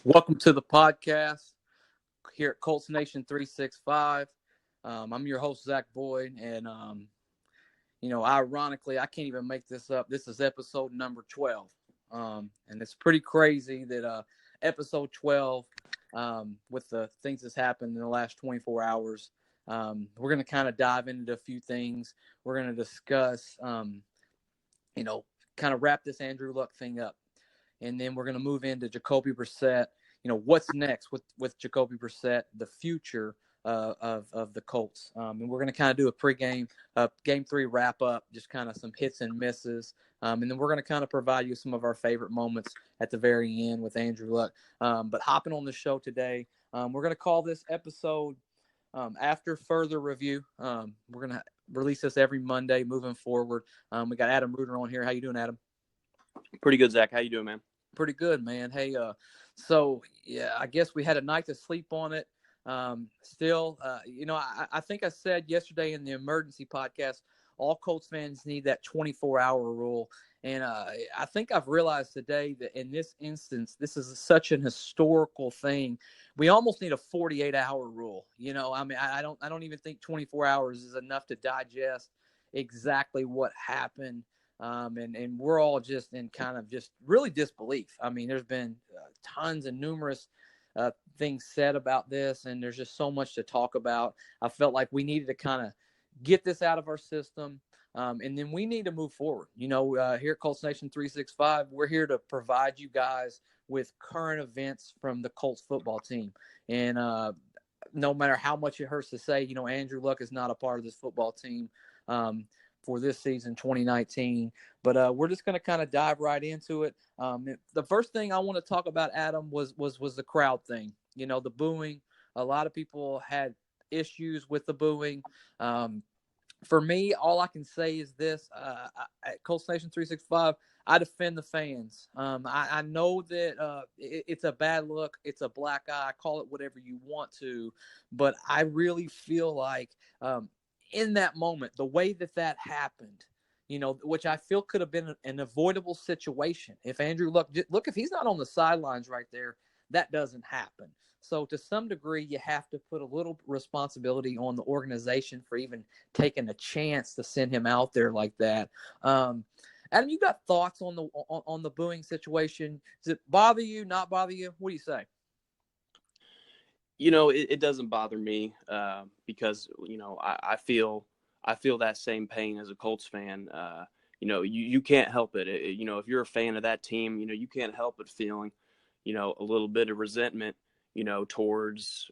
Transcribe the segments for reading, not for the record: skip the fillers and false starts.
Welcome to the podcast here at Colts Nation 365. I'm your host, Zach Boyd, and, ironically, I can't even make this up. This is episode number 12, and it's pretty crazy that episode 12, with the things that's happened in the last 24 hours, we're going to kind of dive into a few things. We're going to discuss, kind of wrap this Andrew Luck thing up. And then we're going to move into Jacoby Perset. What's next with Jacoby Perset, the future of the Colts. And we're going to kind of do a pregame, game 3 wrap up, just kind of some hits and misses. And then we're going to kind of provide you some of our favorite moments at the very end with Andrew Luck. But hopping on the show today, we're going to call this episode After Further Review. We're going to release this every Monday moving forward. We got Adam Reuter on here. How you doing, Adam? Pretty good, Zach. How you doing, man? Pretty good, man. Hey, I guess we had a night to sleep on it. I think I said yesterday in the emergency podcast, all Colts fans need that 24-hour rule. And I think I've realized today that in this instance, this is such an historical thing. We almost need a 48-hour rule. I don't even think 24 hours is enough to digest exactly what happened. And we're all just in kind of just really disbelief. I mean, there's been tons and numerous things said about this, and there's just so much to talk about. I felt like we needed to kind of get this out of our system, and then we need to move forward. Here at Colts Nation 365, we're here to provide you guys with current events from the Colts football team. And no matter how much it hurts to say, Andrew Luck is not a part of this football team for this season, 2019. But we're just going to kind of dive right into it. The first thing I want to talk about, Adam, was the crowd thing. The booing. A lot of people had issues with the booing. For me, all I can say is this. At Colts Nation 365, I defend the fans. I know that it's a bad look. It's a black eye. Call it whatever you want to. But I really feel like in that moment, the way that happened, which I feel could have been an avoidable situation. If Andrew Luck, if he's not on the sidelines right there, that doesn't happen. So to some degree, you have to put a little responsibility on the organization for even taking a chance to send him out there like that. Adam, you got thoughts on the booing situation? Does it bother you, not bother you? What do you say? It doesn't bother me because, I feel that same pain as a Colts fan. You can't help it. If you're a fan of that team, you can't help but feeling, a little bit of resentment, towards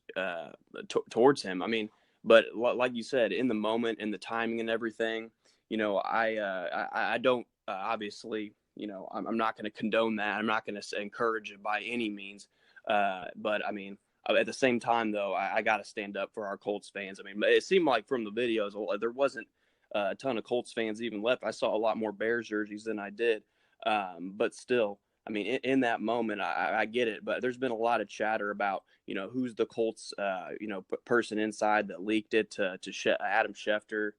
him. I mean, but like you said, in the moment and the timing and everything, I don't obviously, I'm not going to condone that. I'm not going to encourage it by any means. But I mean, at the same time, though, I got to stand up for our Colts fans. I mean, it seemed like from the videos, there wasn't a ton of Colts fans even left. I saw a lot more Bears jerseys than I did. But still, I mean, in that moment, I get it. But there's been a lot of chatter about, who's the Colts, person inside that leaked it to Adam Schefter.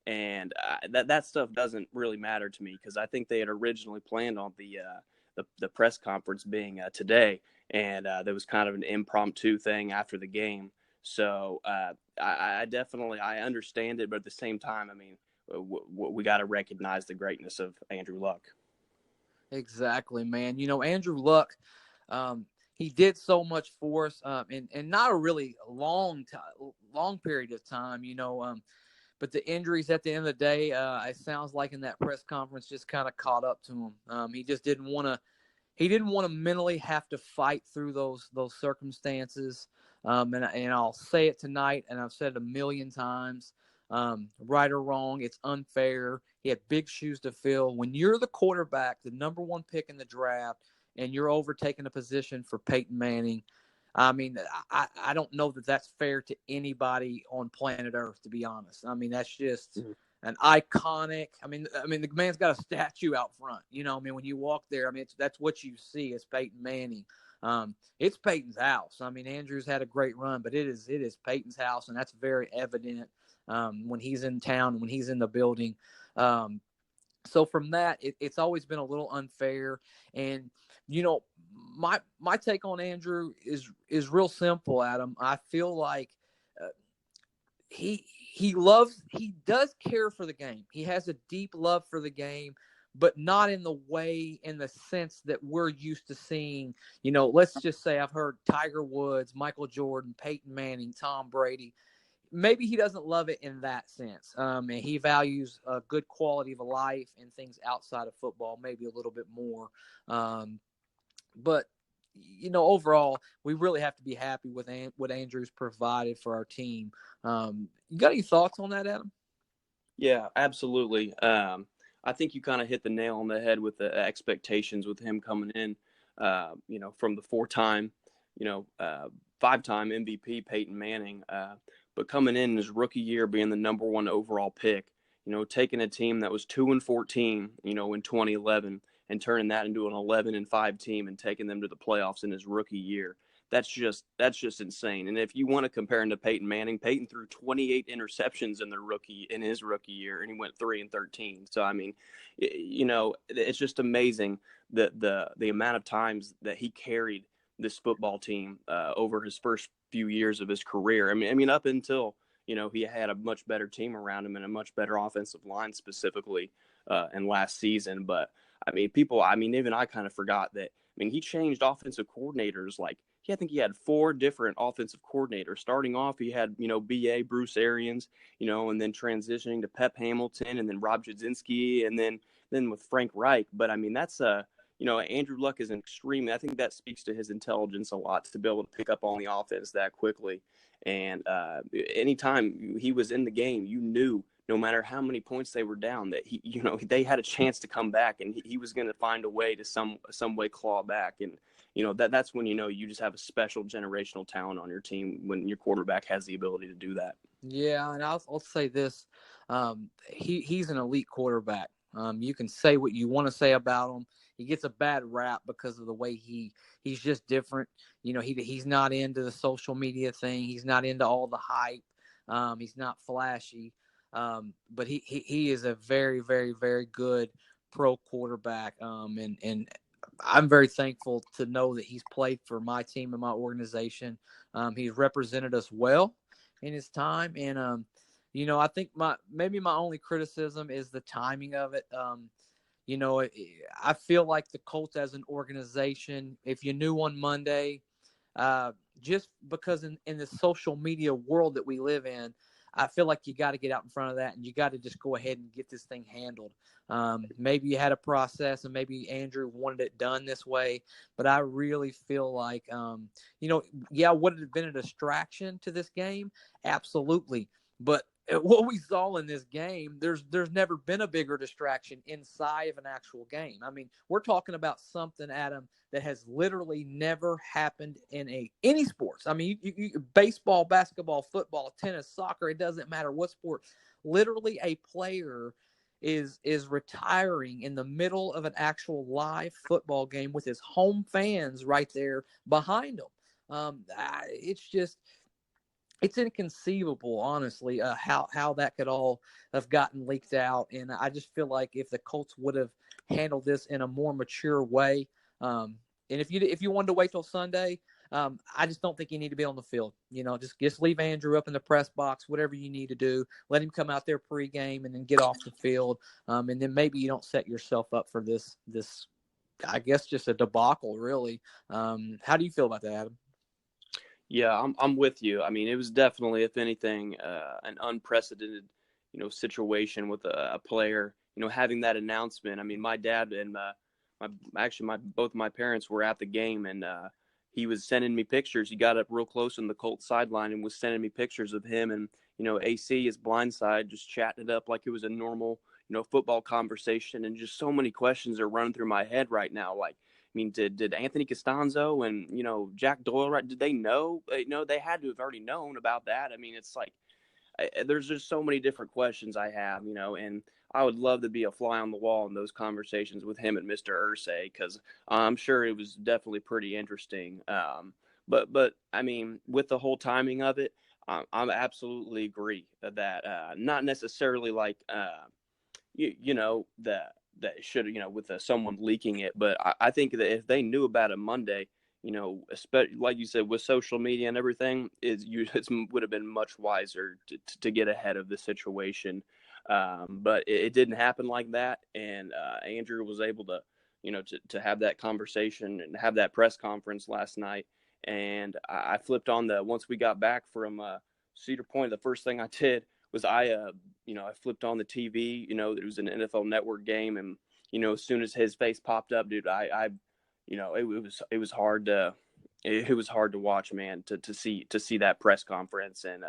And that stuff doesn't really matter to me because I think they had originally planned on the press conference being today. And there was kind of an impromptu thing after the game. So I definitely understand it. But at the same time, I mean, we got to recognize the greatness of Andrew Luck. Exactly, man. Andrew Luck, he did so much for us in not a really long period of time, but the injuries at the end of the day, it sounds like in that press conference just kind of caught up to him. He just didn't want to mentally have to fight through those circumstances. And I'll say it tonight, and I've said it a million times, right or wrong, it's unfair. He had big shoes to fill. When you're the quarterback, the number 1 pick in the draft, and you're overtaking a position for Peyton Manning, I mean, I don't know that that's fair to anybody on planet Earth, to be honest. I mean, that's just an iconic. I mean, the man's got a statue out front. When you walk there, I mean, that's what you see is Peyton Manning. It's Peyton's house. I mean, Andrew's had a great run, but it is Peyton's house, and that's very evident when he's in town, when he's in the building. So from that, it's always been a little unfair. And you know, my take on Andrew is real simple, Adam. I feel like uh, he does care for the game. He has a deep love for the game, but not in the way, in the sense that we're used to seeing. You know, let's just say I've heard Tiger Woods, Michael Jordan, Peyton Manning, Tom Brady. Maybe he doesn't love it in that sense, and he values a good quality of life and things outside of football maybe a little bit more. But you know, overall, we really have to be happy with what Andrew's provided for our team. You got any thoughts on that, Adam? Yeah, absolutely. I think you kind of hit the nail on the head with the expectations with him coming in, from the five-time MVP Peyton Manning, but coming in his rookie year being the number one overall pick, taking a team that was 2-14, in 2011 and turning that into an 11-5 team and taking them to the playoffs in his rookie year. That's just insane. And if you want to compare him to Peyton Manning, Peyton threw 28 interceptions in his rookie year, and he went 3-13. So I mean, it's just amazing the amount of times that he carried this football team over his first few years of his career. I mean, up until he had a much better team around him and a much better offensive line specifically in last season. But I mean, even I kind of forgot that. I mean, he changed offensive coordinators like. I think he had 4 different offensive coordinators. Starting off, he had, B.A. Bruce Arians, and then transitioning to Pep Hamilton and then Rob Jasinski and then with Frank Reich. But, I mean, that's Andrew Luck is I think that speaks to his intelligence a lot to be able to pick up on the offense that quickly. And anytime he was in the game, you knew no matter how many points they were down that they had a chance to come back and he was going to find a way to some way claw back. And, that's when, you just have a special generational talent on your team when your quarterback has the ability to do that. Yeah, and I'll say this: he's an elite quarterback. You can say what you want to say about him. He gets a bad rap because of the way he's just different. He's not into the social media thing. He's not into all the hype. He's not flashy. But he is a very, very, very good pro quarterback. And I'm very thankful to know that he's played for my team and my organization. He's represented us well in his time. And, I think maybe my only criticism is the timing of it. I feel like the Colts as an organization, if you knew on Monday, just because in the social media world that we live in, I feel like you got to get out in front of that and you got to just go ahead and get this thing handled. Maybe you had a process and maybe Andrew wanted it done this way, but I really feel like, would it have been a distraction to this game? Absolutely. But what we saw in this game, there's never been a bigger distraction inside of an actual game. I mean, we're talking about something, Adam, that has literally never happened in any sports. I mean, you baseball, basketball, football, tennis, soccer, it doesn't matter what sport. Literally, a player is retiring in the middle of an actual live football game with his home fans right there behind him. It's inconceivable, honestly, how that could all have gotten leaked out. And I just feel like if the Colts would have handled this in a more mature way, and if you wanted to wait till Sunday, I just don't think you need to be on the field. Just leave Andrew up in the press box, whatever you need to do. Let him come out there pregame and then get off the field. And then maybe you don't set yourself up for this, I guess, just a debacle, really. How do you feel about that, Adam? Yeah, I'm with you. I mean, it was definitely, if anything, an unprecedented, situation with a player, having that announcement. I mean, my dad and both my parents were at the game, and he was sending me pictures. He got up real close in the Colts sideline and was sending me pictures of him and, AC, his blindside, just chatting it up like it was a normal, football conversation. And just so many questions are running through my head right now. Like, I mean, did Anthony Costanzo and, Jack Doyle, right? Did they know? They had to have already known about that. I mean, it's like, there's just so many different questions I have, and I would love to be a fly on the wall in those conversations with him and Mr. Irsay, because I'm sure it was definitely pretty interesting. But I mean, with the whole timing of it, I absolutely agree that not necessarily like, the that should, with someone leaking it. But I think that if they knew about it Monday, especially like you said, with social media and everything, it would have been much wiser to get ahead of the situation. But it didn't happen like that, and Andrew was able to, to have that conversation and have that press conference last night. And I flipped on once we got back from Cedar Point, the first thing I did was I flipped on the TV. It was an NFL Network game, and as soon as his face popped up, dude, it was hard to watch, man, to see that press conference, and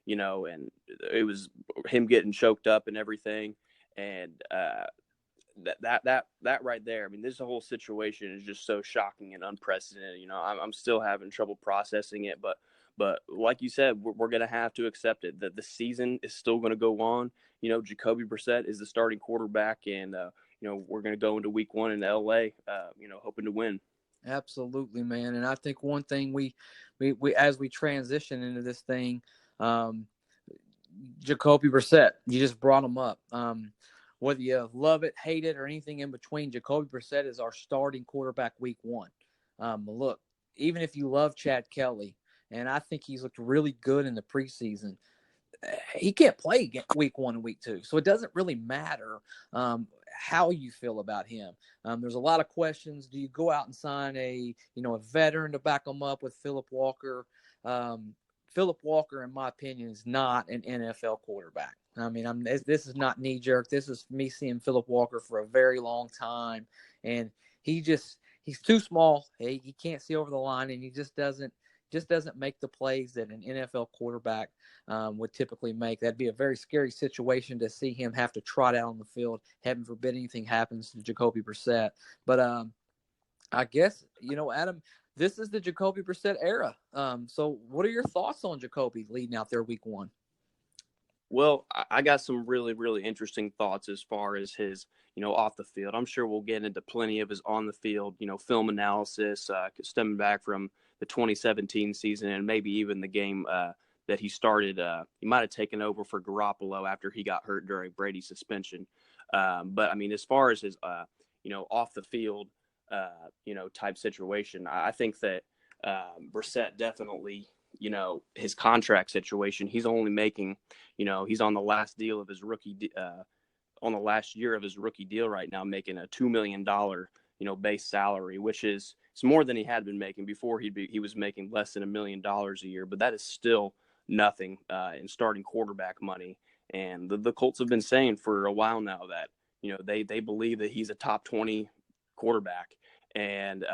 and it was him getting choked up and everything, and that right there. I mean, this whole situation is just so shocking and unprecedented. I'm still having trouble processing it, but like you said, we're going to have to accept it, that the season is still going to go on. Jacoby Perset is the starting quarterback, and we're going to go into week 1 in LA, hoping to win. Absolutely, man. And I think one thing we as we transition into this thing, Jacoby Perset, you just brought him up. Whether you love it, hate it, or anything in between, Jacoby Perset is our starting quarterback week 1. Look, even if you love Chad Kelly, and I think he's looked really good in the preseason, he can't play week 1 and week 2. So it doesn't really matter how you feel about him. There's a lot of questions. Do you go out and sign a veteran to back him up with Phillip Walker? Phillip Walker, in my opinion, is not an NFL quarterback. I mean, this is not knee jerk. This is me seeing Phillip Walker for a very long time, and he's too small. He can't see over the line, and he just doesn't make the plays that an NFL quarterback would typically make. That'd be a very scary situation to see him have to trot out on the field. Heaven forbid anything happens to Jacoby Perset. But I guess, Adam, this is the Jacoby Perset era. So what are your thoughts on Jacoby leading out there week 1? Well, I got some really, really interesting thoughts as far as his, off the field. I'm sure we'll get into plenty of his on the field, film analysis, stemming back from the 2017 season and maybe even the game that he started. He might have taken over for Garoppolo after he got hurt during Brady's suspension. But I mean, as far as his, off the field, type situation, I think that Brissett definitely, his contract situation, he's only making, he's on the last deal of his on the last year of his rookie deal right now, making a $2 million, base salary, which is, it's more than he had been making before. He was making less than $1 million a year, but that is still nothing in starting quarterback money. And the Colts have been saying for a while now that, they believe that he's a top 20 quarterback. And,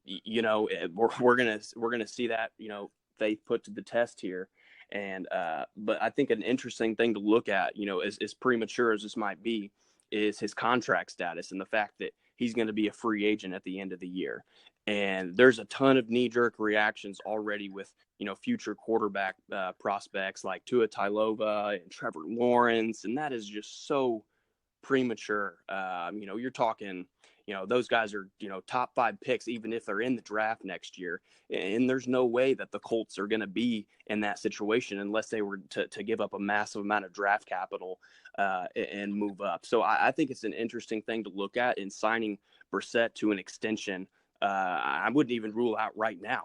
we're going to see that, faith put to the test here. And but I think an interesting thing to look at, as premature as this might be, is his contract status and the fact that he's going to be a free agent at the end of the year. And there's a ton of knee-jerk reactions already with, future quarterback prospects like Tua Tagovailoa and Trevor Lawrence, and that is just so premature. You're talking, those guys are, top 5 picks, even if they're in the draft next year. And there's no way that the Colts are going to be in that situation unless they were to give up a massive amount of draft capital and move up. So I think it's an interesting thing to look at in signing Brissett to an extension. I wouldn't even rule out right now,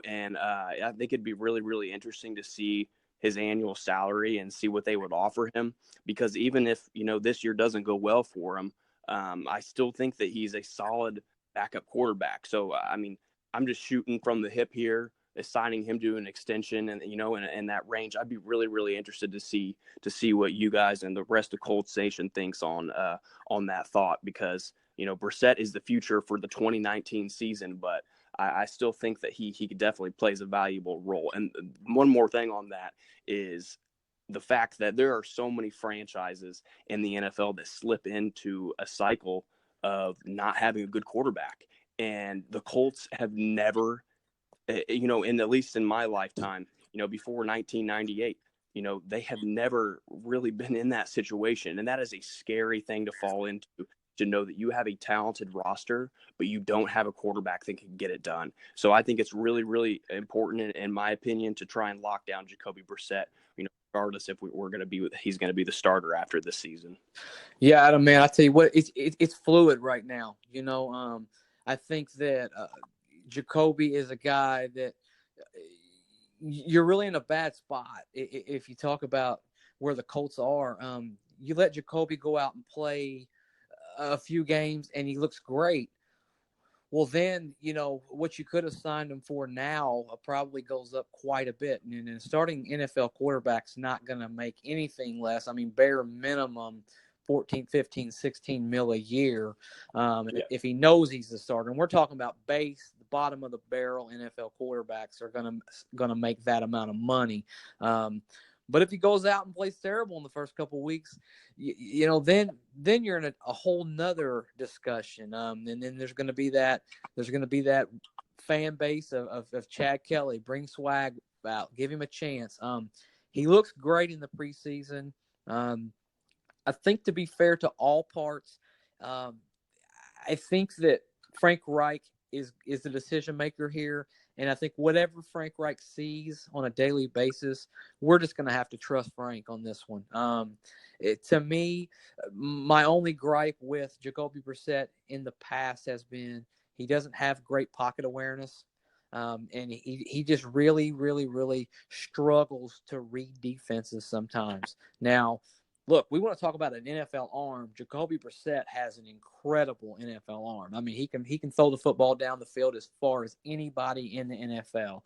and I think it'd be really, really interesting to see his annual salary and see what they would offer him, because even if, this year doesn't go well for him, I still think that he's a solid backup quarterback. So, I mean, I'm just shooting from the hip here, assigning him to an extension and, in that range. I'd be really, really interested to see what you guys and the rest of Colts Nation thinks on that thought, because, Brissett is the future for the 2019 season, but I still think that he definitely plays a valuable role. And one more thing on that is the fact that there are so many franchises in the NFL that slip into a cycle of not having a good quarterback. And the Colts have never, at least in my lifetime, before 1998, they have never really been in that situation. And that is a scary thing to fall into, to know that you have a talented roster, but you don't have a quarterback that can get it done. So I think it's really, really important, in my opinion, to try and lock down Jacoby Brissett, regardless if we're going to be he's going to be the starter after this season. Yeah, Adam, man, I tell you what, it's fluid right now. I think that Jacoby is a guy that you're really in a bad spot if you talk about where the Colts are. You let Jacoby go out and play a few games, and he looks great. Well, then, what you could have signed him for now probably goes up quite a bit. And starting NFL quarterback's not going to make anything less. I mean, bare minimum 14, 15, 16 mil a year if he knows he's the starter. And we're talking about base, the bottom of the barrel NFL quarterbacks are going to make that amount of money. But if he goes out and plays terrible in the first couple of weeks, then you're in a whole nother discussion. And then there's going to be that fan base of Chad Kelly. Bring swag out, give him a chance. He looks great in the preseason. I think, to be fair to all parts, I think that Frank Reich is the decision maker here. And I think whatever Frank Reich sees on a daily basis, we're just going to have to trust Frank on this one. To me, my only gripe with Jacoby Perset in the past has been he doesn't have great pocket awareness. And he just really, really, really struggles to read defenses sometimes. Now, look, we want to talk about an NFL arm. Jacoby Perset has an incredible NFL arm. I mean, he can throw the football down the field as far as anybody in the NFL.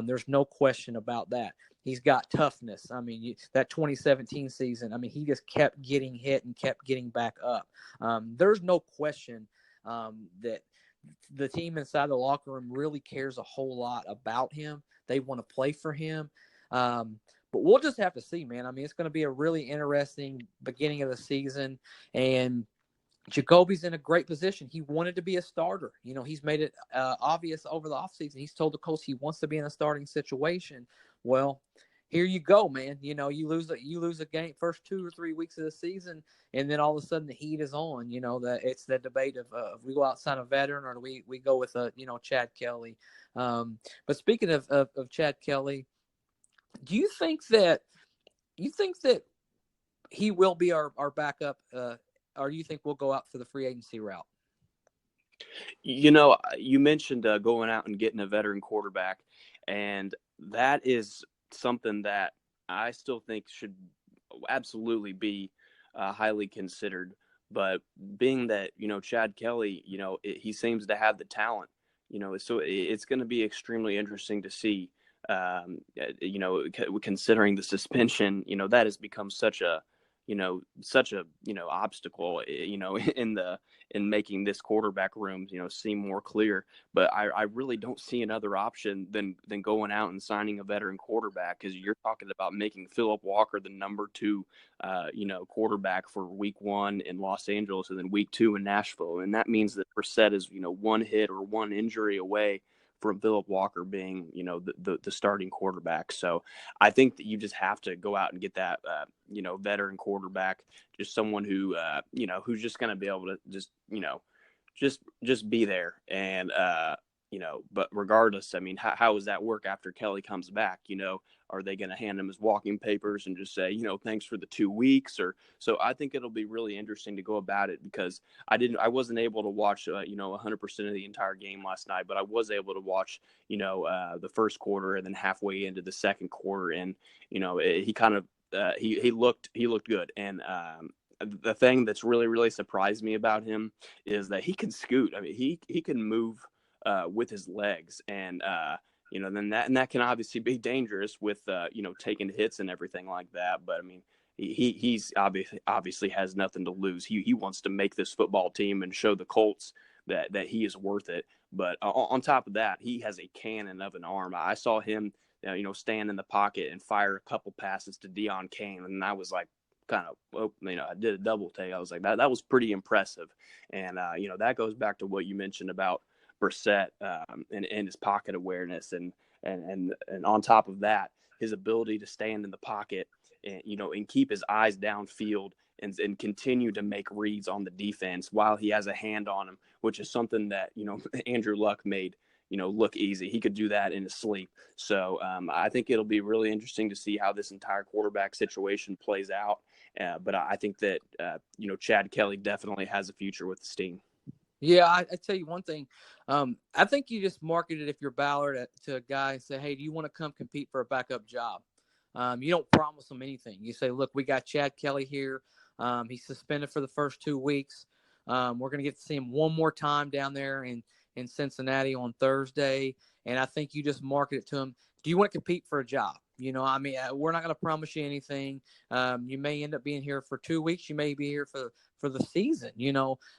There's no question about that. He's got toughness. I mean, that 2017 season, I mean, he just kept getting hit and kept getting back up. There's no question that the team inside the locker room really cares a whole lot about him. They want to play for him. But we'll just have to see, man. I mean, it's going to be a really interesting beginning of the season. And Jacoby's in a great position. He wanted to be a starter. He's made it obvious over the offseason. He's told the Colts he wants to be in a starting situation. Well, here you go, man. You lose a game first 2 or 3 weeks of the season, and then all of a sudden the heat is on. That it's the debate of we go out and sign a veteran, or do we go with Chad Kelly. But speaking of Chad Kelly, do you think that he will be our backup, or do you think we'll go out for the free agency route? You mentioned going out and getting a veteran quarterback, and that is something that I still think should absolutely be highly considered. But being that, Chad Kelly, he seems to have the talent, so it's going to be extremely interesting to see, considering the suspension, that has become such a obstacle, in making this quarterback room, seem more clear. But I really don't see another option than going out and signing a veteran quarterback, because you're talking about making Phillip Walker the number 2, quarterback for week 1 in Los Angeles and then week 2 in Nashville. And that means that Perset is, one hit or one injury away from Phillip Walker being, the starting quarterback. So I think that you just have to go out and get that, veteran quarterback, just someone who, who's just going to be able to just be there. And, but regardless, I mean, how does that work after Kelly comes back? Are they going to hand him his walking papers and just say, thanks for the 2 weeks? Or so I think it'll be really interesting to go about it, because I wasn't able to watch, 100% of the entire game last night, but I was able to watch, the first quarter and then halfway into the second quarter. And, he kind of, he looked good. And, the thing that's really, really surprised me about him is that he can scoot. I mean, he can move with his legs, and then that can obviously be dangerous with taking hits and everything like that. But I mean, he's obviously has nothing to lose. He wants to make this football team and show the Colts that he is worth it. But on top of that, he has a cannon of an arm. I saw him stand in the pocket and fire a couple passes to Dion Kane, and I was like, I did a double take. I was like, that was pretty impressive. And that goes back to what you mentioned about Perset and his pocket awareness, and on top of that, his ability to stand in the pocket and keep his eyes downfield and continue to make reads on the defense while he has a hand on him, which is something that Andrew Luck made look easy. He could do that in his sleep. So I think it'll be really interesting to see how this entire quarterback situation plays out. But I think that, Chad Kelly definitely has a future with the team. Yeah, I tell you one thing. I think you just market it if you're Ballard to a guy and say, hey, do you want to come compete for a backup job? You don't promise them anything. You say, look, we got Chad Kelly here. He's suspended for the first 2 weeks. We're going to get to see him one more time down there in Cincinnati on Thursday. And I think you just market it to him. Do you want to compete for a job? We're not going to promise you anything. You may end up being here for 2 weeks. You may be here for the season,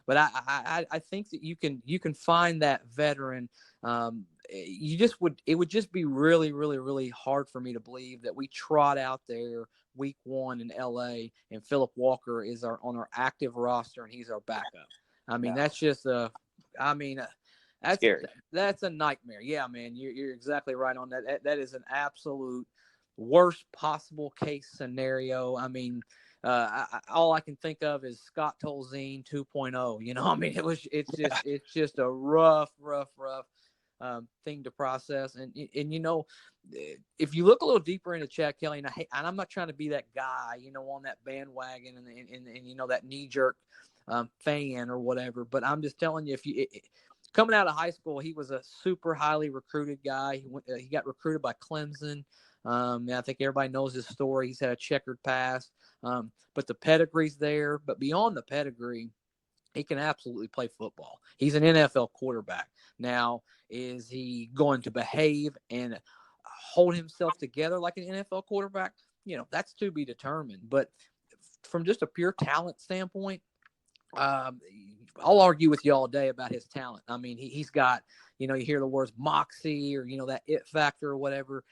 but I think that you can find that veteran. It would just be really, really, really hard for me to believe that we trot out there week 1 in LA and Phillip Walker is on our active roster and he's our backup. That's just that's scary. That's a nightmare. Yeah, man, you're exactly right on that. That is an absolute worst possible case scenario. All I can think of is Scott Tolzien 2.0. It's just a rough thing to process. And if you look a little deeper into Chad Kelly, and I'm not trying to be that guy, on that bandwagon and that knee jerk fan or whatever, but I'm just telling you, coming out of high school, he was a super highly recruited guy. He got recruited by Clemson. I think everybody knows his story. He's had a checkered past, but the pedigree's there. But beyond the pedigree, he can absolutely play football. He's an NFL quarterback. Now, is he going to behave and hold himself together like an NFL quarterback? That's to be determined. But from just a pure talent standpoint, I'll argue with you all day about his talent. He's got, you hear the words moxie or, that it factor or whatever.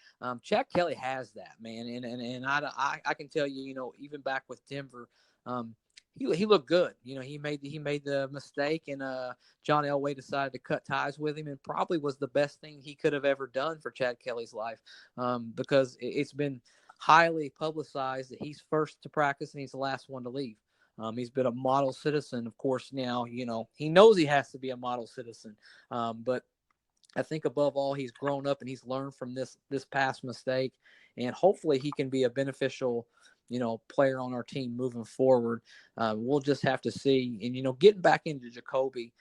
Chad Kelly has that, man. And I can tell you, even back with Denver, he looked good. He made the mistake and John Elway decided to cut ties with him and probably was the best thing he could have ever done for Chad Kelly's life because it's been highly publicized that he's first to practice and he's the last one to leave. He's been a model citizen, of course. Now, he knows he has to be a model citizen. But I think above all, he's grown up and he's learned from this past mistake. And hopefully he can be a beneficial, player on our team moving forward. We'll just have to see. And, getting back into Jacoby,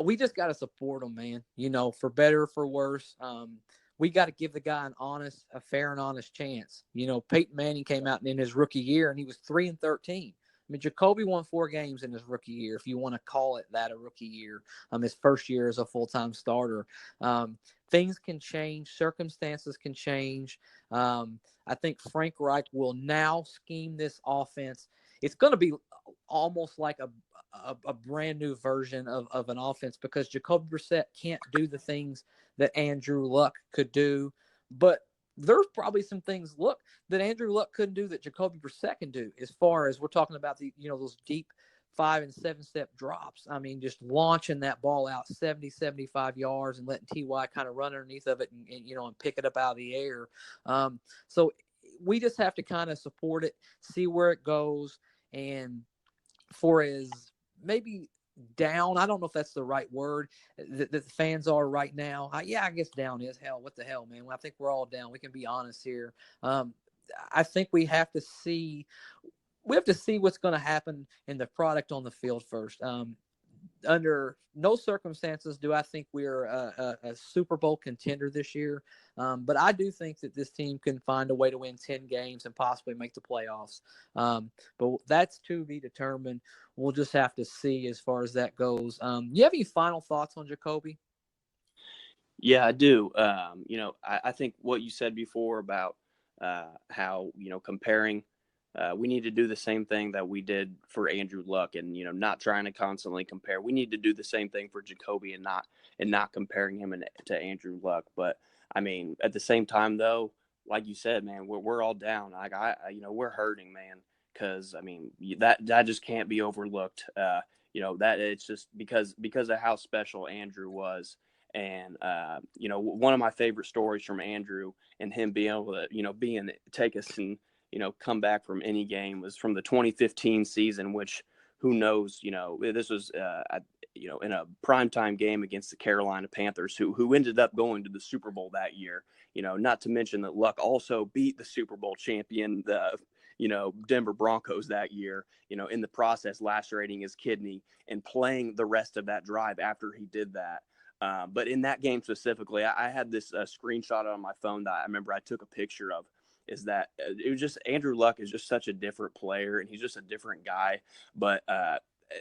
we just got to support him, man, for better or for worse. We got to give the guy a fair and honest chance. Peyton Manning came out in his rookie year and he was 3-13. Jacoby won 4 games in his rookie year, if you want to call it that, a rookie year. His first year as a full-time starter. Things can change. Circumstances can change. I think Frank Reich will now scheme this offense. It's going to be almost like a brand new version of an offense because Jacoby Perset can't do the things that Andrew Luck could do. But there's probably some things, that Andrew Luck couldn't do that Jacoby Perset can do as far as we're talking about those deep 5 and 7 step drops. Just launching that ball out 70, 75 yards and letting T.Y. kind of run underneath of it and pick it up out of the air. So we just have to kind of support it, see where it goes. And for as maybe down, I don't know if that's the right word that the fans are right now. I guess down is hell. What the hell, man? I think we're all down. We can be honest here. I think we have to see what's going to happen in the product on the field first. Under no circumstances do I think we're a Super Bowl contender this year. But I do think that this team can find a way to win 10 games and possibly make the playoffs. But that's to be determined. We'll just have to see as far as that goes. You have any final thoughts on Jacoby? Yeah, I do. I think what you said before about how, comparing, we need to do the same thing that we did for Andrew Luck and, not trying to constantly compare. We need to do the same thing for Jacoby and not comparing him to Andrew Luck. But at the same time, though, like you said, man, we're all down. We're hurting, man, because that just can't be overlooked. That it's just because of how special Andrew was. And, one of my favorite stories from Andrew and him being able to, take us and, come back from any game was from the 2015 season, which who knows, this was in a primetime game against the Carolina Panthers, who ended up going to the Super Bowl that year. Not to mention that Luck also beat the Super Bowl champion, the Denver Broncos that year, in the process, lacerating his kidney and playing the rest of that drive after he did that. But in that game specifically, I had this screenshot on my phone that I remember I took a picture of, is that it was just Andrew Luck is just such a different player, and he's just a different guy. But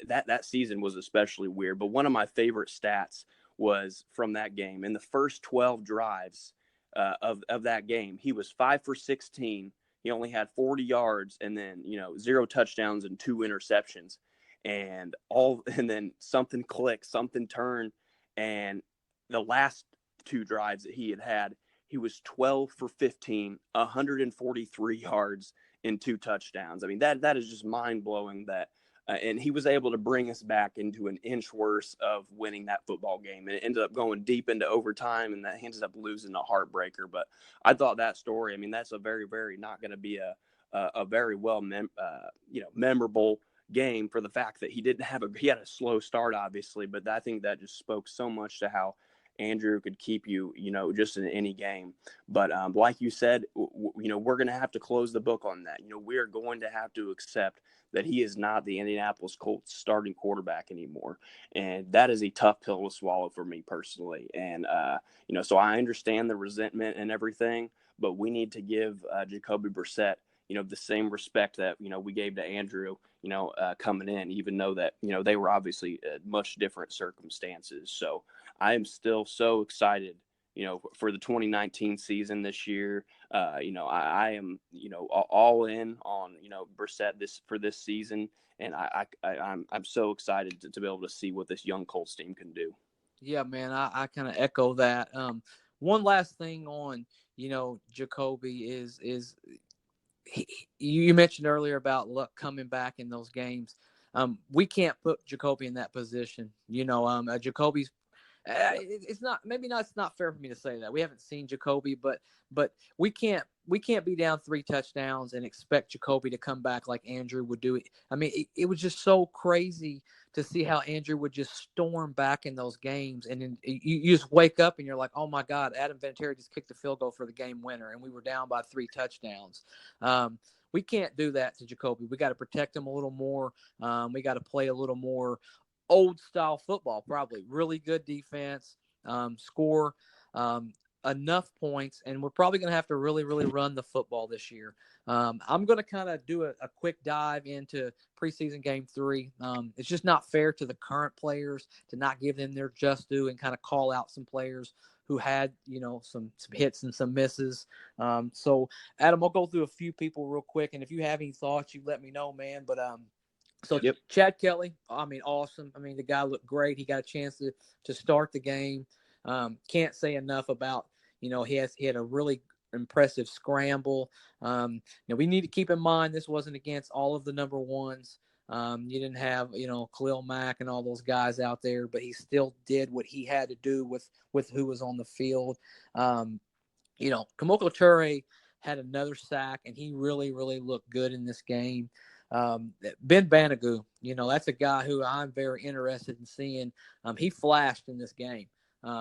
that season was especially weird. But one of my favorite stats was from that game. In the first 12 drives of that game, he was 5 for 16. He only had 40 yards and then, 0 touchdowns and 2 interceptions. And then something clicked, something turned. And the last 2 drives that he had, he was 12 for 15, 143 yards and 2 touchdowns. I mean, that is just mind-blowing that and he was able to bring us back into an inch worse of winning that football game. And it ended up going deep into overtime, and that ended up losing a heartbreaker. But I thought that story, I mean, that's a very, very not going to be a very well memorable game for the fact that he had a slow start, obviously, but I think that just spoke so much to how Andrew could keep you, just in any game. But like you said, we're going to have to close the book on that. We are going to have to accept that he is not the Indianapolis Colts starting quarterback anymore. And that is a tough pill to swallow for me personally. And, so I understand the resentment and everything, but we need to give Jacoby Perset, the same respect that, we gave to Andrew, coming in, even though that, they were obviously much different circumstances. So I am still so excited, for the 2019 season this year. I am, all in on, Brissett for this season. And I'm so excited to be able to see what this young Colts team can do. Yeah, man, I kind of echo that. One last thing on, Jacoby is you mentioned earlier about Luck coming back in those games. We can't put Jacoby in that position. Jacoby's it's not fair for me to say that. We haven't seen Jacoby, but we can't be down 3 touchdowns and expect Jacoby to come back like Andrew would do. I mean, it was just so crazy to see how Andrew would just storm back in those games, and then you just wake up and you're like, oh my God, Adam Vinatieri just kicked the field goal for the game winner, and we were down by 3 touchdowns. We can't do that to Jacoby. We got to protect him a little more. We got to play a little more old style football, probably really good defense, score enough points, and we're probably going to have to really, really run the football this year. I'm going to kind of do a quick dive into preseason game 3. It's just not fair to the current players to not give them their just due and kind of call out some players who had, some hits and some misses. So Adam, I'll go through a few people real quick, and if you have any thoughts, you let me know, man. But So yep. Chad Kelly, awesome. I mean, the guy looked great. He got a chance to start the game. Can't say enough about, he had a really impressive scramble. We need to keep in mind this wasn't against all of the number ones. You didn't have, Khalil Mack and all those guys out there, but he still did what he had to do with who was on the field. Kamoko Ture had another sack, and he really, really looked good in this game. Ben Banagoo, that's a guy who I'm very interested in seeing. He flashed in this game.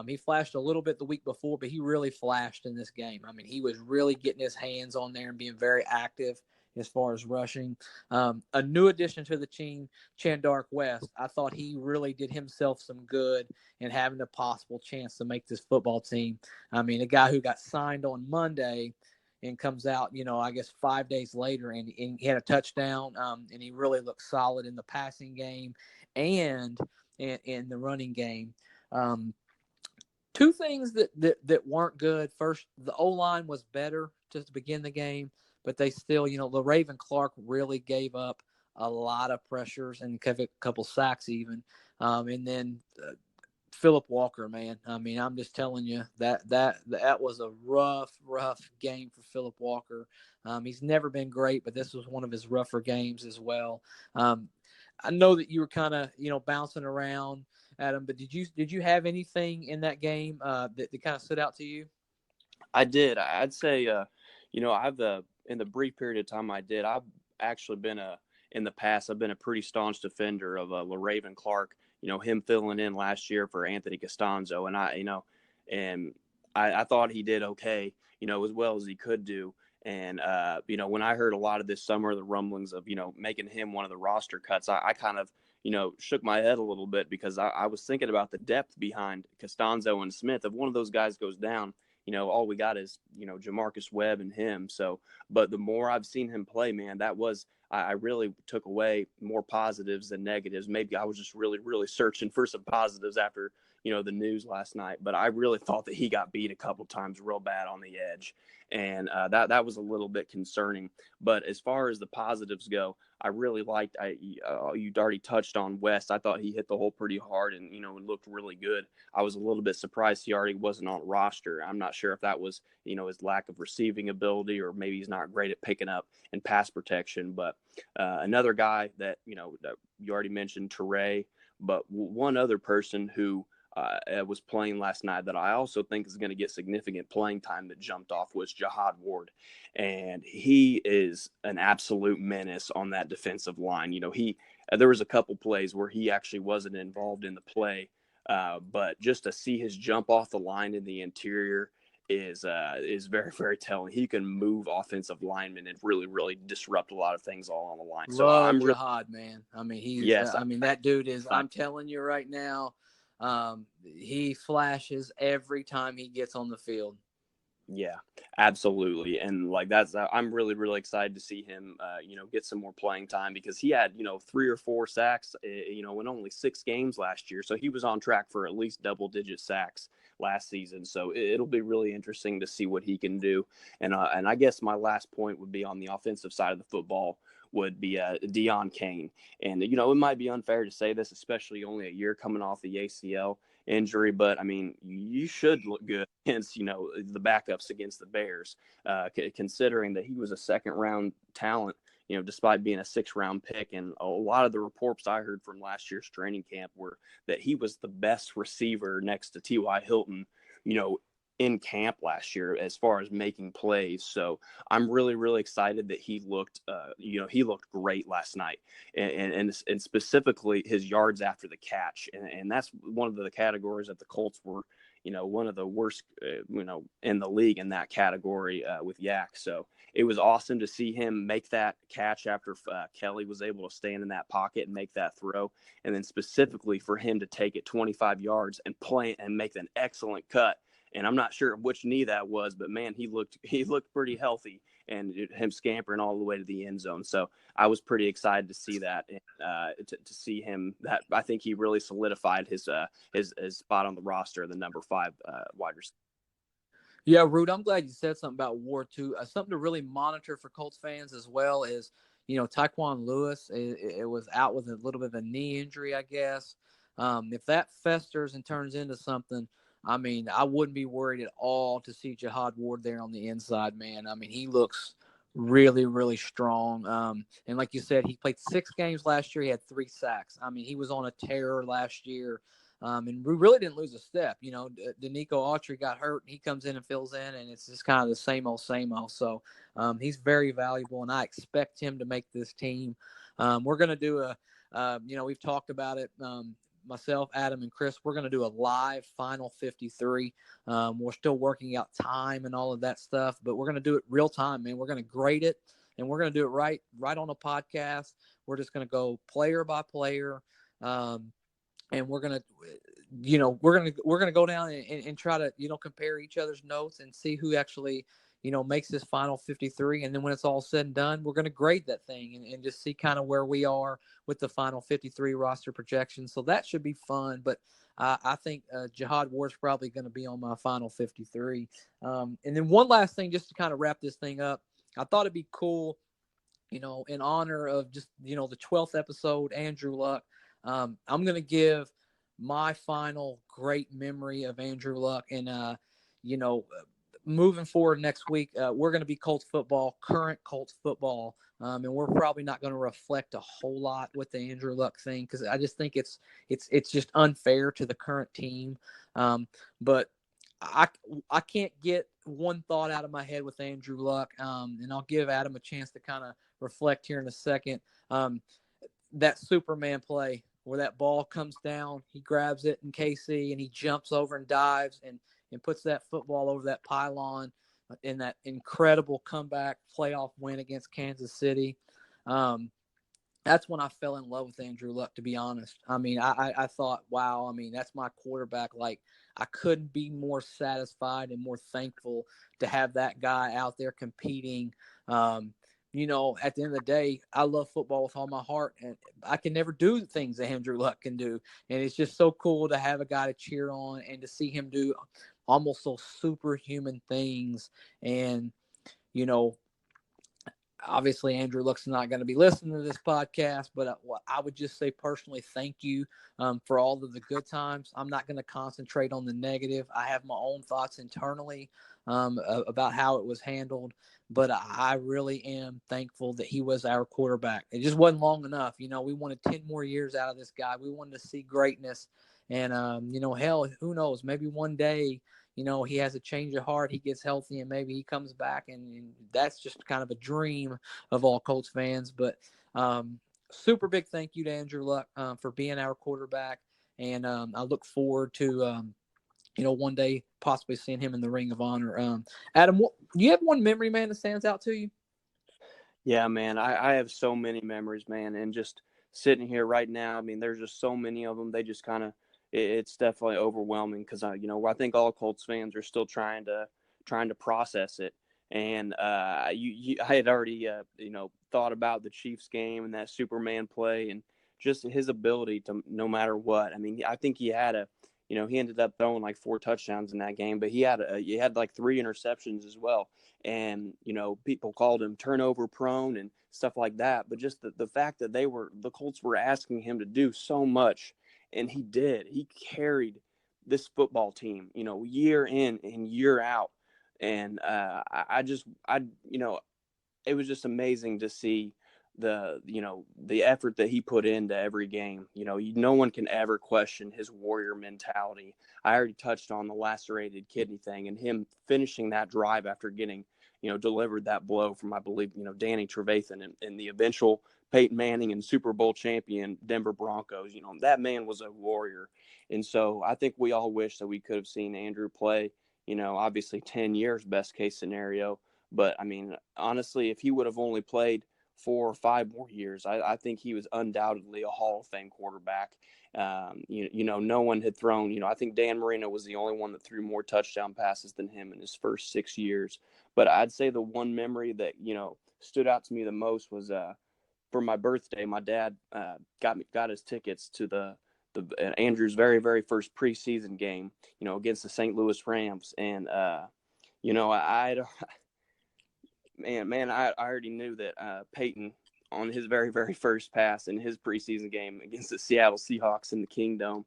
He flashed a little bit the week before, but he really flashed in this game. I mean, he was really getting his hands on there and being very active as far as rushing. A new addition to the team, Chandark West. I thought he really did himself some good in having a possible chance to make this football team. I mean, a guy who got signed on Monday and comes out, I guess 5 days later, and he had a touchdown, and he really looked solid in the passing game and in the running game. Two things that weren't good. First, the O-line was better just to begin the game, but they still, LaRaven Clark really gave up a lot of pressures and a couple sacks even. And then Phillip Walker, man. I mean, I'm just telling you that was a rough game for Phillip Walker. He's never been great, but this was one of his rougher games as well. I know that you were kind of, bouncing around, Adam, but did you have anything in that game that kind of stood out to you? I did. I'd say, I've in the brief period of time I did, I've actually been in the past, I've been a pretty staunch defender of LaRaven Clark. him filling in last year for Anthony Costanzo. And I thought he did okay, as well as he could do. And, when I heard a lot of this summer, the rumblings of, making him one of the roster cuts, I kind of, shook my head a little bit, because I was thinking about the depth behind Costanzo and Smith. If one of those guys goes down, all we got is, Jamarcus Webb and him. So, but the more I've seen him play, man, I really took away more positives than negatives. Maybe I was just really, really searching for some positives after, the news last night, but I really thought that he got beat a couple times real bad on the edge. And that was a little bit concerning. But as far as the positives go, I really liked, you'd already touched on West. I thought he hit the hole pretty hard and, and looked really good. I was a little bit surprised he already wasn't on roster. I'm not sure if that was, his lack of receiving ability, or maybe he's not great at picking up and pass protection. But another guy that, that you already mentioned, Teray, but one other person who was playing last night that I also think is going to get significant playing time that jumped off was Jihad Ward. And he is an absolute menace on that defensive line. There was a couple plays where he actually wasn't involved in the play, but just to see his jump off the line in the interior is very, very telling. He can move offensive linemen and really, really disrupt a lot of things all on the line. So I'm Jihad, man. I mean, that dude is, I'm telling you right now, he flashes every time he gets on the field. Yeah, absolutely. And I'm really, really excited to see him, get some more playing time, because he had, 3 or 4 sacks, in only 6 games last year. So he was on track for at least double-digit sacks last season. So it'll be really interesting to see what he can do. And I guess my last point would be on the offensive side of the football would be Dion Kane. And, it might be unfair to say this, especially only a year coming off the ACL injury, but I mean, you should look good against, the backups against the Bears, considering that he was a 2nd-round talent, despite being a 6th-round pick. And a lot of the reports I heard from last year's training camp were that he was the best receiver next to T.Y. Hilton, in camp last year as far as making plays. So I'm really, really excited that he looked great last night, and specifically his yards after the catch. And that's one of the categories that the Colts were, one of the worst, in the league in that category with Yak. So it was awesome to see him make that catch after Kelly was able to stand in that pocket and make that throw. And then specifically for him to take it 25 yards and play and make an excellent cut. And I'm not sure which knee that was, but man, he looked pretty healthy, and him scampering all the way to the end zone. So I was pretty excited to see that, and to see him. That I think he really solidified his spot on the roster, the number 5 wide receiver. Yeah, Rude, I'm glad you said something about Ward too. Something to really monitor for Colts fans as well is, Taekwon Lewis. It was out with a little bit of a knee injury, I guess. If that festers and turns into something, I mean, I wouldn't be worried at all to see Jihad Ward there on the inside, man. I mean, he looks really, really strong. And like you said, he played 6 games last year. He had 3 sacks. I mean, he was on a tear last year. And we really didn't lose a step. Danico Autry got hurt, and he comes in and fills in, and it's just kind of the same old, same old. So he's very valuable, and I expect him to make this team. We're going to do we've talked about it. Myself, Adam, and Chris, we're going to do a live Final 53. We're still working out time and all of that stuff, but we're going to do it real time, man. We're going to grade it, and we're going to do it right on a podcast. We're just going to go player by player, and we're going to go down and try to compare each other's notes and see who actually makes this Final 53. And then when it's all said and done, we're going to grade that thing and just see kind of where we are with the Final 53 roster projection. So that should be fun. But I think Jihad Ward's probably going to be on my Final 53. And then one last thing, just to kind of wrap this thing up, I thought it'd be cool, in honor of just, the 12th episode, Andrew Luck. I'm going to give my final great memory of Andrew Luck. And, moving forward next week, we're going to be Colts football, current Colts football, and we're probably not going to reflect a whole lot with the Andrew Luck thing, because I just think it's just unfair to the current team. But I can't get one thought out of my head with Andrew Luck, and I'll give Adam a chance to kind of reflect here in a second. That Superman play where that ball comes down. He grabs it in KC and he jumps over and dives and puts that football over that pylon in that incredible comeback playoff win against Kansas City. That's when I fell in love with Andrew Luck, to be honest. I mean, I thought, wow, I mean, that's my quarterback. Like, I couldn't be more satisfied and more thankful to have that guy out there competing. You know, at the end of the day, I love football with all my heart, and I can never do the things that Andrew Luck can do. And it's just so cool to have a guy to cheer on and to see him do almost those superhuman things. And, you know, obviously Andrew Luck's not going to be listening to this podcast, but I would just say personally, thank you for all of the good times. I'm not going to concentrate on the negative. I have my own thoughts internally about how it was handled, but I really am thankful that he was our quarterback. It just wasn't long enough. You know, we wanted 10 more years out of this guy. We wanted to see greatness. And, you know, hell, who knows? Maybe one day, you know, he has a change of heart, he gets healthy, and maybe he comes back, and that's just kind of a dream of all Colts fans. But super big thank you to Andrew Luck for being our quarterback, and I look forward to, you know, one day possibly seeing him in the Ring of Honor. Adam, do you have one memory, man, that stands out to you? Yeah, man, I have so many memories, man, and just sitting here right now, I mean, there's just so many of them. They just kind of, it's definitely overwhelming because I think all Colts fans are still trying to process it. And I had already thought about the Chiefs game and that Superman play and just his ability to no matter what. I mean, I think he had he ended up throwing like 4 touchdowns in that game, but he had like 3 interceptions as well. And, people called him turnover prone and stuff like that. But just the fact that the Colts were asking him to do so much, and he did. He carried this football team, year in and year out. And it was just amazing to see the effort that he put into every game. No one can ever question his warrior mentality. I already touched on the lacerated kidney thing and him finishing that drive after getting delivered that blow from, I believe, Danny Trevathan and the eventual Peyton Manning and Super Bowl champion Denver Broncos. That man was a warrior. And so I think we all wish that we could have seen Andrew play, obviously 10 years, best case scenario. But I mean, honestly, if he would have only played 4 or 5 more years, I think he was undoubtedly a Hall of Fame quarterback. No one had thrown, I think Dan Marino was the only one that threw more touchdown passes than him in his first 6 years. But I'd say the one memory that, stood out to me the most was for my birthday, my dad got his tickets to the Andrew's very, very first preseason game, against the St. Louis Rams. And, I already knew that Peyton, on his very, very first pass in his preseason game against the Seattle Seahawks in the Kingdom,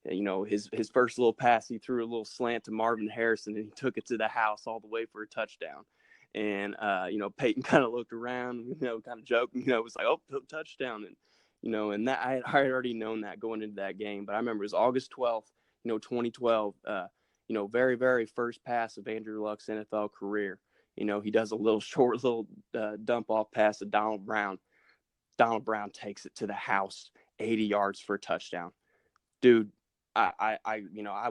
his first little pass, he threw a little slant to Marvin Harrison, and he took it to the house all the way for a touchdown. And, Peyton kind of looked around, kind of joking, it was like, oh, touchdown. And, and that I had already known that going into that game. But I remember it was August 12th, 2012, very, very first pass of Andrew Luck's NFL career. He does a short dump off pass to Donald Brown. Donald Brown takes it to the house, 80 yards for a touchdown. Dude, I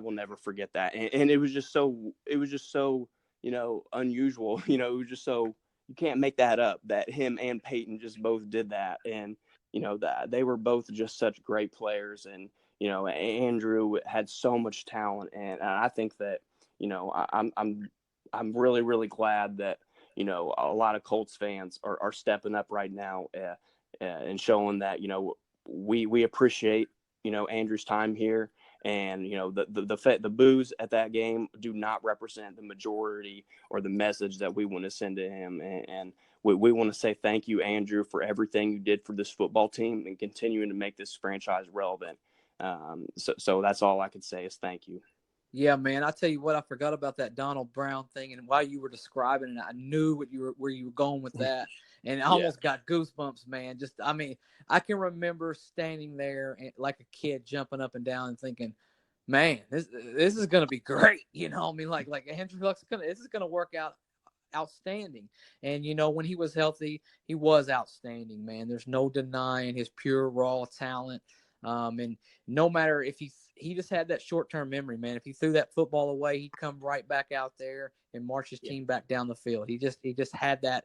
will never forget that. And it was just so, unusual. It was just so, you can't make that up, that him and Peyton just both did that. And, that they were both just such great players. And, Andrew had so much talent. And I think that, I'm really, really glad that, a lot of Colts fans are stepping up right now and showing that, we appreciate, Andrew's time here. And, the boos at that game do not represent the majority or the message that we want to send to him. And we want to say thank you, Andrew, for everything you did for this football team and continuing to make this franchise relevant. So that's all I could say is thank you. Yeah, man. I tell you what, I forgot about that Donald Brown thing, and while you were describing it, I knew where you were going with that, and I almost got goosebumps, man. I can remember standing there like a kid, jumping up and down and thinking, "Man, this is gonna be great." Like Andrew Luck's this is gonna work out outstanding. And when he was healthy, he was outstanding, man. There's no denying his pure raw talent. And no matter if he just had that short-term memory, man. If he threw that football away, he'd come right back out there and march his team back down the field. He just had that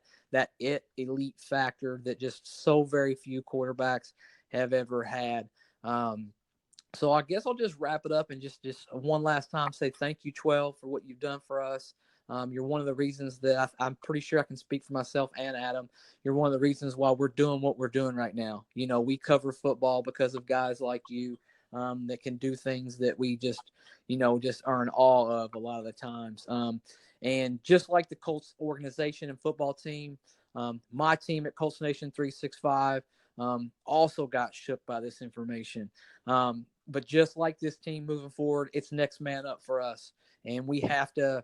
elite factor that just so very few quarterbacks have ever had. So I guess I'll just wrap it up and just one last time say thank you, 12, for what you've done for us. You're one of the reasons that I'm pretty sure I can speak for myself and Adam. You're one of the reasons why we're doing what we're doing right now. You know, we cover football because of guys like you that can do things that we just are in awe of a lot of the times. And just like the Colts organization and football team, my team at Colts Nation 365 also got shook by this information. But just like this team moving forward, it's next man up for us, and we have to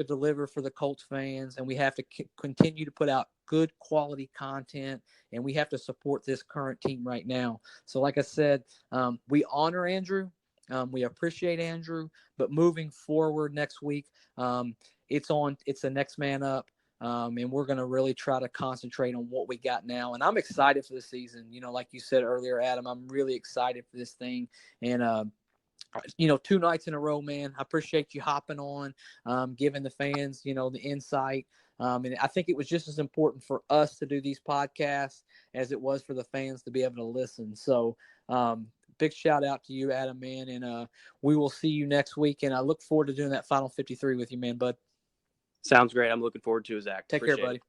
deliver for the Colts fans, and we have to continue to put out good quality content, and we have to support this current team right now. So like I said, we honor Andrew. We appreciate Andrew, but moving forward next week, it's the next man up. And we're going to really try to concentrate on what we got now. And I'm excited for the season. You know, like you said earlier, Adam, I'm really excited for this thing. And, 2 nights in a row, man, I appreciate you hopping on, giving the fans, the insight. And I think it was just as important for us to do these podcasts as it was for the fans to be able to listen. So, big shout out to you, Adam, man. And we will see you next week. And I look forward to doing that final 53 with you, man, bud. Sounds great. I'm looking forward to it, Zach. Take care, buddy.